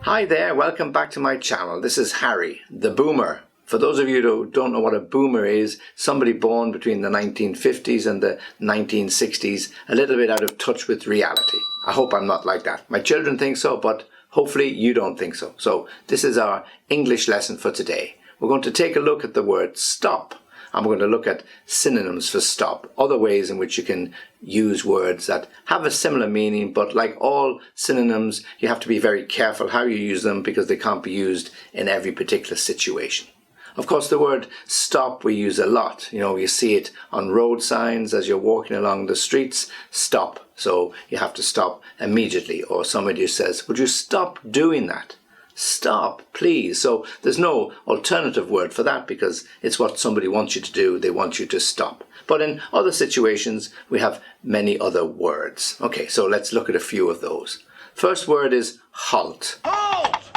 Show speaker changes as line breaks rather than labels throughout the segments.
Hi there, welcome back to my channel. This is Harry, the boomer. For those of you who don't know what a boomer is, somebody born between the 1950s and the 1960s, a little bit out of touch with reality. I hope I'm not like that. My children think so, but hopefully you don't think so. So this is our English lesson for today. We're going to take a look at the word stop. And we're going to look at synonyms for stop, other ways in which you can use words that have a similar meaning, but like all synonyms, you have to be very careful how you use them because they can't be used in every particular situation. Of course, the word stop we use a lot. You see it on road signs as you're walking along the streets, stop. So you have to stop immediately. Or somebody says, would you stop doing that? Stop, please. So there's no alternative word for that because it's what somebody wants you to do. They want you to stop. But in other situations, we have many other words. Okay, so let's look at a few of those. First word is halt. Halt!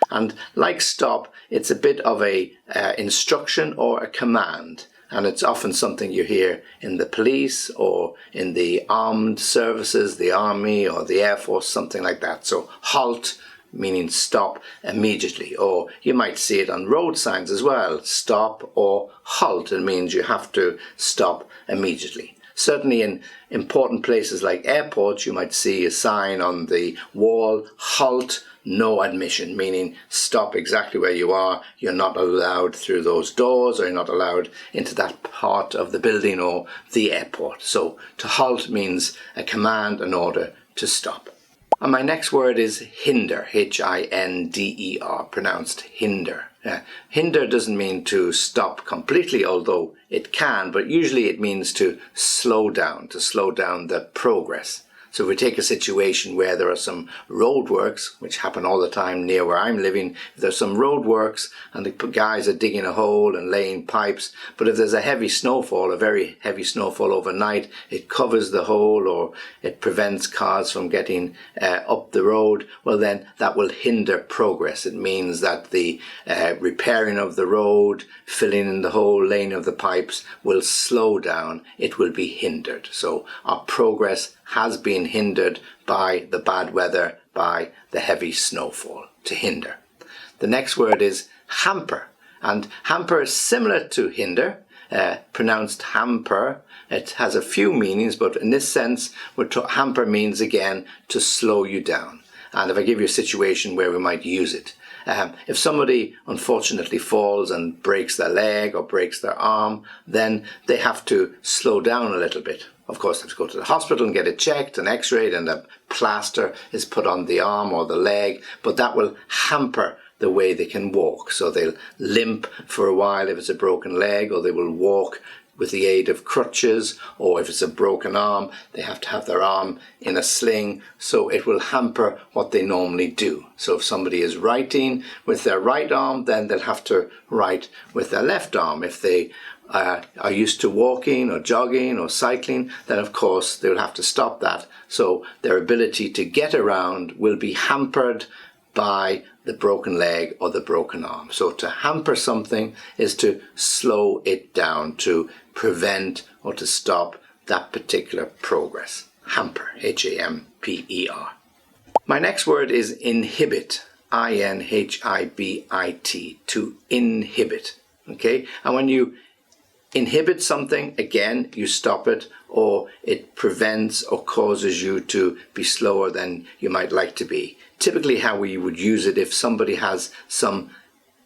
And like stop, it's a bit of a instruction or a command. And it's often something you hear in the police or in the armed services, the army or the air force, something like that. So halt meaning stop immediately, or you might see it on road signs as well, stop or halt. It means you have to stop immediately. Certainly in important places like airports, you might see a sign on the wall, halt, no admission, meaning stop exactly where you are. You're not allowed through those doors, or you're not allowed into that part of the building or the airport. So to halt means a command, an order to stop. And my next word is hinder, H-I-N-D-E-R, pronounced hinder. Hinder doesn't mean to stop completely, although it can, but usually it means to slow down the progress. So if we take a situation where there are some roadworks, which happen all the time near where I'm living, if there's some roadworks and the guys are digging a hole and laying pipes, but if there's a heavy snowfall, a very heavy snowfall overnight, it covers the hole or it prevents cars from getting up the road, well then that will hinder progress. It means that the repairing of the road, filling in the hole, laying of the pipes will slow down. It will be hindered. So our progress has been hindered by the bad weather, by the heavy snowfall, to hinder. The next word is hamper, and hamper is similar to hinder, pronounced hamper. It has a few meanings, but in this sense, hamper means again to slow you down. And if I give you a situation where we might use it, if somebody unfortunately falls and breaks their leg or breaks their arm, then they have to slow down a little bit. Of course, they have to go to the hospital and get it checked and x-rayed, and a plaster is put on the arm or the leg, but that will hamper the way they can walk. So they'll limp for a while if it's a broken leg, or they will walk with the aid of crutches, or if it's a broken arm, they have to have their arm in a sling, so it will hamper what they normally do. So if somebody is writing with their right arm, then they'll have to write with their left arm. If they are used to walking or jogging or cycling, then of course they'll have to stop that. So their ability to get around will be hampered by the broken leg or the broken arm. So to hamper something is to slow it down, to prevent or to stop that particular progress. Hamper, H-A-M-P-E-R. My next word is inhibit, I-N-H-I-B-I-T, to inhibit. Okay, and when you inhibit something, again, you stop it, or it prevents or causes you to be slower than you might like to be. Typically how we would use it if somebody has some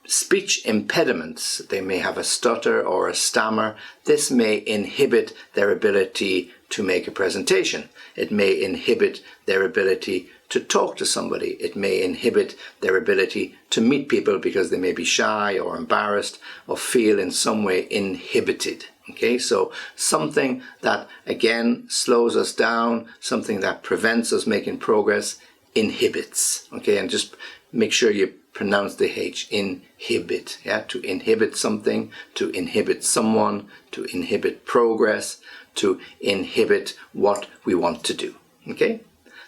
speech impediments, they may have a stutter or a stammer, this may inhibit their ability to make a presentation. It may inhibit their ability to talk to somebody. It may inhibit their ability to meet people because they may be shy or embarrassed or feel in some way inhibited. Okay, so something that again slows us down, something that prevents us making progress, inhibits. Okay, and just make sure you pronounce the H, inhibit. Yeah, to inhibit something, to inhibit someone, to inhibit progress, to inhibit what we want to do. Okay.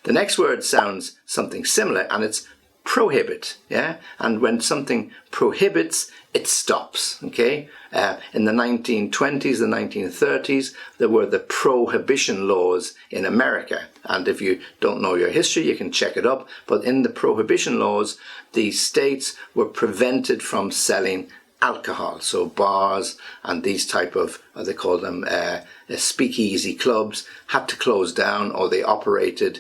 The next word sounds something similar, and it's prohibit, yeah? And when something prohibits, it stops, okay? In the 1920s, the 1930s, there were the prohibition laws in America. And if you don't know your history, you can check it up. But in the prohibition laws, the states were prevented from selling alcohol. So bars and these type of, they call them speakeasy clubs, had to close down, or they operated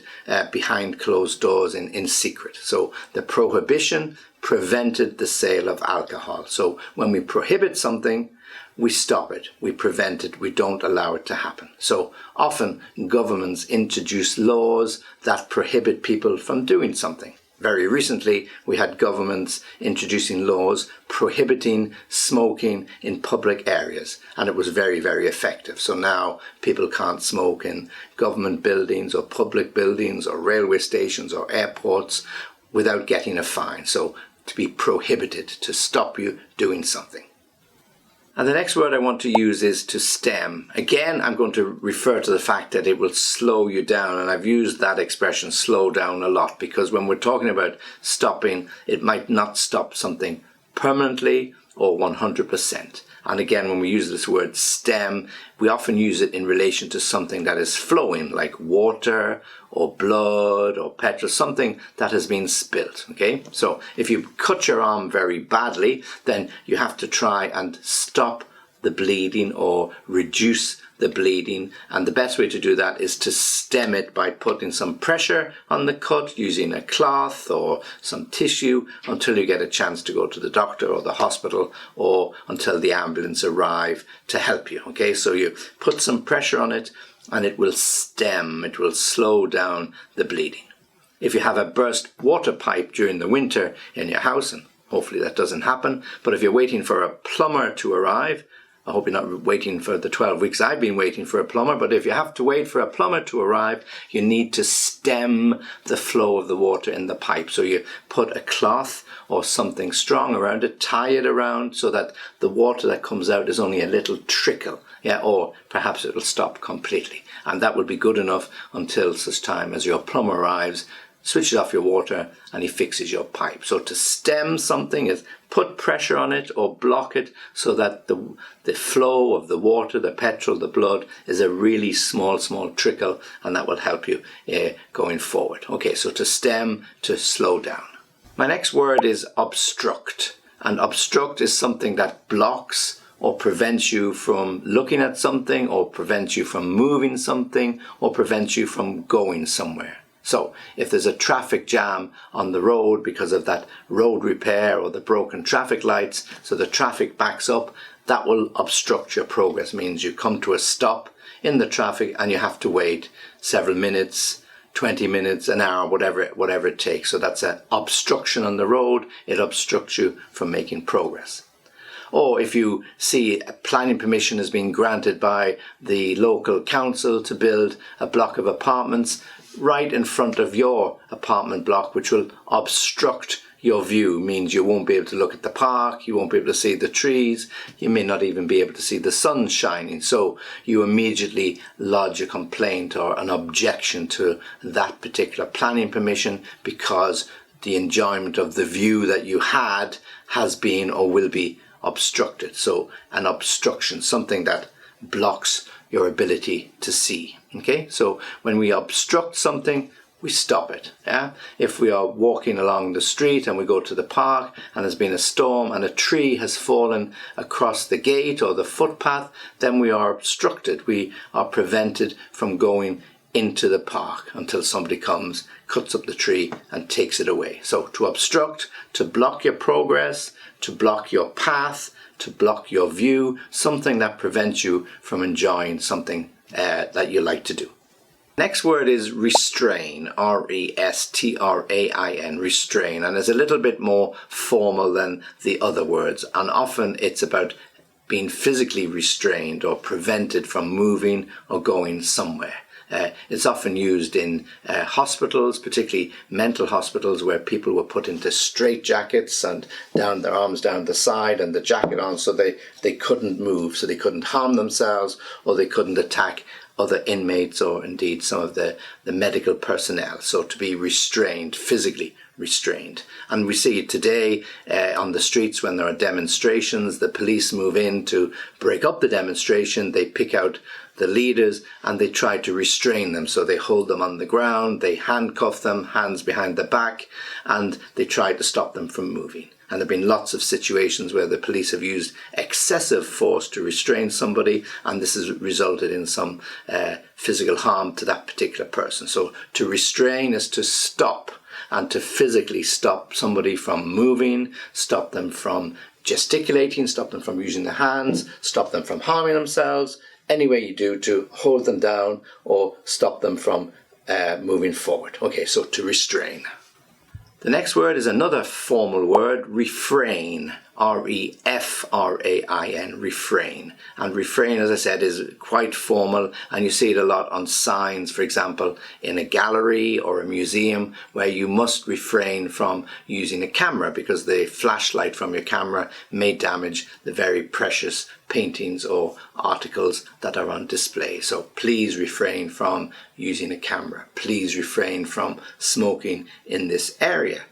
behind closed doors in secret. So the prohibition prevented the sale of alcohol. So when we prohibit something, we stop it, we prevent it, we don't allow it to happen. So often governments introduce laws that prohibit people from doing something. Very recently, we had governments introducing laws prohibiting smoking in public areas, and it was very, very effective. So now people can't smoke in government buildings or public buildings or railway stations or airports without getting a fine. So to be prohibited, to stop you doing something. And the next word I want to use is to stem. Again, I'm going to refer to the fact that it will slow you down. And I've used that expression, slow down, a lot, because when we're talking about stopping, it might not stop something permanently or 100%. And again, when we use this word stem, we often use it in relation to something that is flowing, like water or blood or petrol, something that has been spilt, okay? So if you cut your arm very badly, then you have to try and stop the bleeding or reduce the bleeding, and the best way to do that is to stem it by putting some pressure on the cut using a cloth or some tissue until you get a chance to go to the doctor or the hospital, or until the ambulance arrive to help you. Okay, so you put some pressure on it and it will stem, it will slow down the bleeding. If you have a burst water pipe during the winter in your house, and hopefully that doesn't happen, but if you're waiting for a plumber to arrive, I hope you're not waiting for the 12 weeks I've been waiting for a plumber, but if you have to wait for a plumber to arrive, you need to stem the flow of the water in the pipe. So you put a cloth or something strong around it, tie it around so that the water that comes out is only a little trickle, yeah, or perhaps it will stop completely. And that will be good enough until such time as your plumber arrives, switches off your water, and he fixes your pipe. So to stem something is put pressure on it or block it so that the flow of the water, the petrol, the blood is a really small trickle, and that will help you going forward. Okay, so to stem, to slow down. My next word is obstruct. And obstruct is something that blocks or prevents you from looking at something, or prevents you from moving something, or prevents you from going somewhere. So if there's a traffic jam on the road because of that road repair or the broken traffic lights, so the traffic backs up, that will obstruct your progress. It means you come to a stop in the traffic and you have to wait several minutes, 20 minutes, an hour, whatever it takes. So that's an obstruction on the road. It obstructs you from making progress. Or if you see planning permission has been granted by the local council to build a block of apartments right in front of your apartment block, which will obstruct your view, means you won't be able to look at the park, you won't be able to see the trees, you may not even be able to see the sun shining. So you immediately lodge a complaint or an objection to that particular planning permission because the enjoyment of the view that you had has been or will be obstructed. So an obstruction, something that blocks your ability to see. Okay, so when we obstruct something, we stop it. Yeah? If we are walking along the street and we go to the park and there's been a storm and a tree has fallen across the gate or the footpath, then we are obstructed. We are prevented from going into the park until somebody comes, cuts up the tree and takes it away. So to obstruct, to block your progress, to block your path, to block your view, something that prevents you from enjoying something that you like to do. Next word is restrain, R-E-S-T-R-A-I-N, restrain, and it's a little bit more formal than the other words, and often it's about being physically restrained or prevented from moving or going somewhere. It's often used in hospitals, particularly mental hospitals, where people were put into straitjackets and down their arms down the side and the jacket on, so they couldn't move, so they couldn't harm themselves or they couldn't attack other inmates or indeed some of the medical personnel. So to be restrained, physically restrained. And we see it today on the streets when there are demonstrations. The police move in to break up the demonstration. They pick out the leaders and they try to restrain them. So they hold them on the ground, they handcuff them, hands behind the back, and they try to stop them from moving. And there have been lots of situations where the police have used excessive force to restrain somebody, and this has resulted in some physical harm to that particular person. So to restrain is to stop, and to physically stop somebody from moving, stop them from gesticulating, stop them from using their hands, stop them from harming themselves. Any way you do to hold them down or stop them from moving forward. Okay, so to restrain. The next word is another formal word, refrain. R-E-F-R-A-I-N, refrain. And refrain, as I said, is quite formal, and you see it a lot on signs, for example, in a gallery or a museum, where you must refrain from using a camera because the flashlight from your camera may damage the very precious paintings or articles that are on display. So please refrain from using a camera. Please refrain from smoking in this area.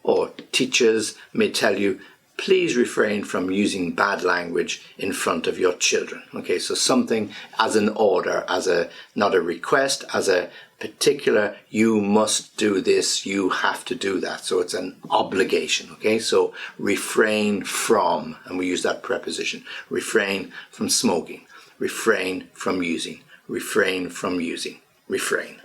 Or teachers may tell you, please refrain from using bad language in front of your children. Okay, so something as an order, as a, not a request, as a particular, you must do this, you have to do that. So it's an obligation. Okay, so refrain from, and we use that preposition, refrain from smoking, refrain from using, refrain from using, refrain.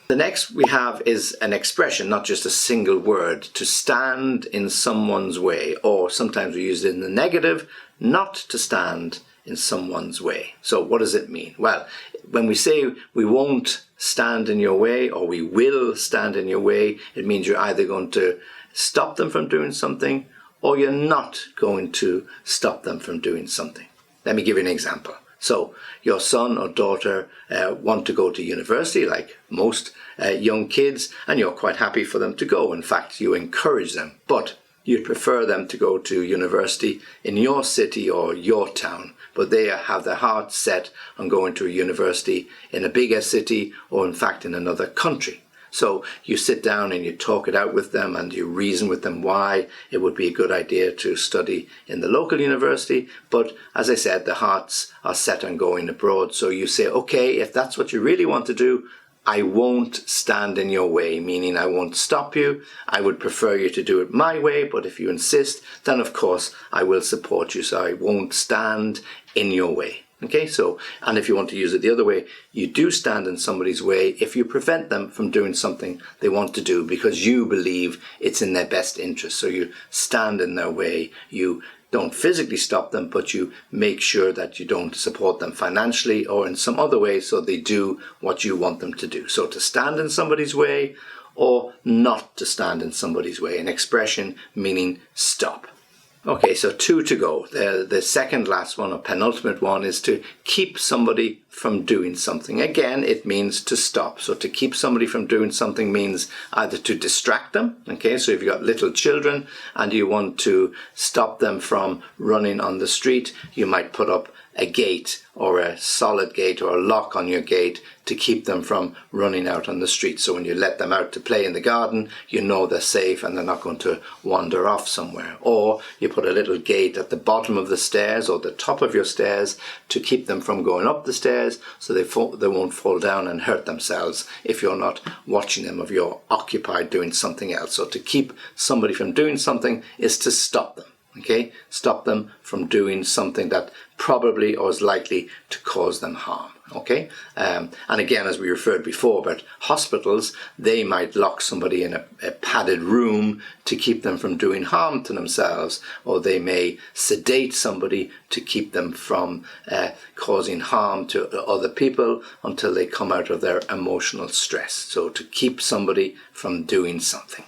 The next we have is an expression, not just a single word, to stand in someone's way, or sometimes we use it in the negative, not to stand in someone's way. So what does it mean? Well, when we say we won't stand in your way or we will stand in your way, it means you're either going to stop them from doing something or you're not going to stop them from doing something. Let me give you an example. So your son or daughter want to go to university, like most young kids, and you're quite happy for them to go. In fact, you encourage them, but you'd prefer them to go to university in your city or your town, but they have their heart set on going to a university in a bigger city or in fact in another country. So you sit down and you talk it out with them and you reason with them why it would be a good idea to study in the local university. But as I said, the hearts are set on going abroad. So you say, okay, if that's what you really want to do, I won't stand in your way, meaning I won't stop you. I would prefer you to do it my way, but if you insist, then of course I will support you. So I won't stand in your way. Okay, so, and if you want to use it the other way, you do stand in somebody's way if you prevent them from doing something they want to do because you believe it's in their best interest. So you stand in their way, you don't physically stop them, but you make sure that you don't support them financially or in some other way so they do what you want them to do. So to stand in somebody's way or not to stand in somebody's way, an expression meaning stop. Okay, so 2 to go. The second last one or penultimate one is to keep somebody from doing something. Again, it means to stop. So to keep somebody from doing something means either to distract them. Okay, so if you've got little children and you want to stop them from running on the street, you might put up a gate or a solid gate or a lock on your gate to keep them from running out on the street. So when you let them out to play in the garden, you know they're safe and they're not going to wander off somewhere. Or you put a little gate at the bottom of the stairs or the top of your stairs to keep them from going up the stairs so they won't fall down and hurt themselves if you're not watching them, if you're occupied doing something else. So to keep somebody from doing something is to stop them. Okay, stop them from doing something that probably or is likely to cause them harm. Okay, and again, as we referred before about hospitals, they might lock somebody in a padded room to keep them from doing harm to themselves, or they may sedate somebody to keep them from causing harm to other people until they come out of their emotional stress. So to keep somebody from doing something.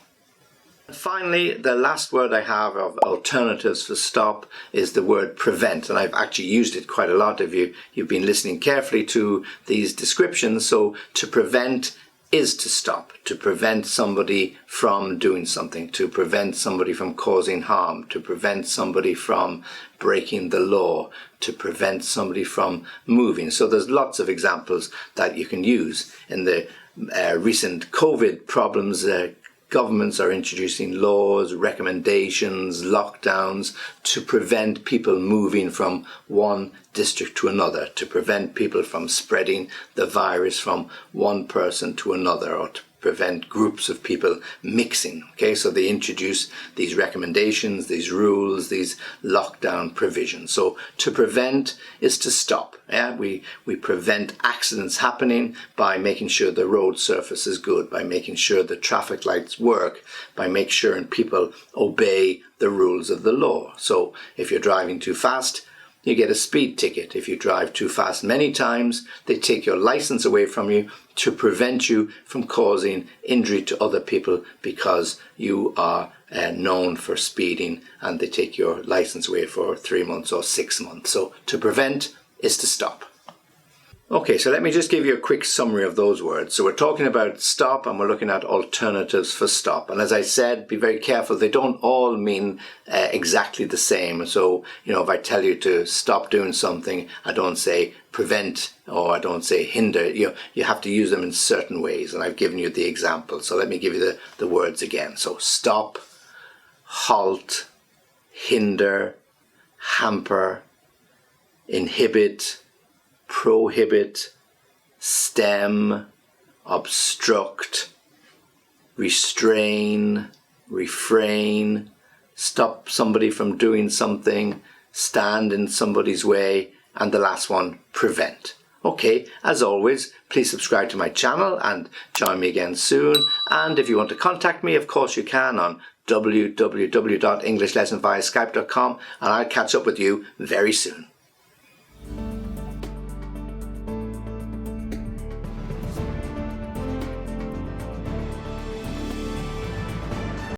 Finally, the last word I have of alternatives for stop is the word prevent, and I've actually used it quite a lot if you've been listening carefully to these descriptions. So to prevent is to stop, to prevent somebody from doing something, to prevent somebody from causing harm, to prevent somebody from breaking the law, to prevent somebody from moving. So there's lots of examples that you can use. In the recent COVID problems, governments are introducing laws, recommendations, lockdowns to prevent people moving from one district to another, to prevent people from spreading the virus from one person to another, or to prevent groups of people mixing. Okay, so they introduce these recommendations, these rules, these lockdown provisions. So to prevent is to stop. Yeah, we prevent accidents happening by making sure the road surface is good, by making sure the traffic lights work, by making sure people obey the rules of the law. So if you're driving too fast, you get a speed ticket. If you drive too fast many times, they take your license away from you to prevent you from causing injury to other people because you are known for speeding, and they take your license away for 3 months or 6 months. So to prevent is to stop. Okay, so let me just give you a quick summary of those words. So we're talking about stop, and we're looking at alternatives for stop. And as I said, be very careful. They don't all mean exactly the same. So, if I tell you to stop doing something, I don't say prevent, or I don't say hinder. You have to use them in certain ways, and I've given you the example. So let me give you the words again. So stop, halt, hinder, hamper, inhibit, prohibit, stem, obstruct, restrain, refrain, stop somebody from doing something, stand in somebody's way, and the last one, prevent. Okay, as always, please subscribe to my channel and join me again soon. And if you want to contact me, of course you can on www.englishlessonviaskype.com, and I'll catch up with you very soon.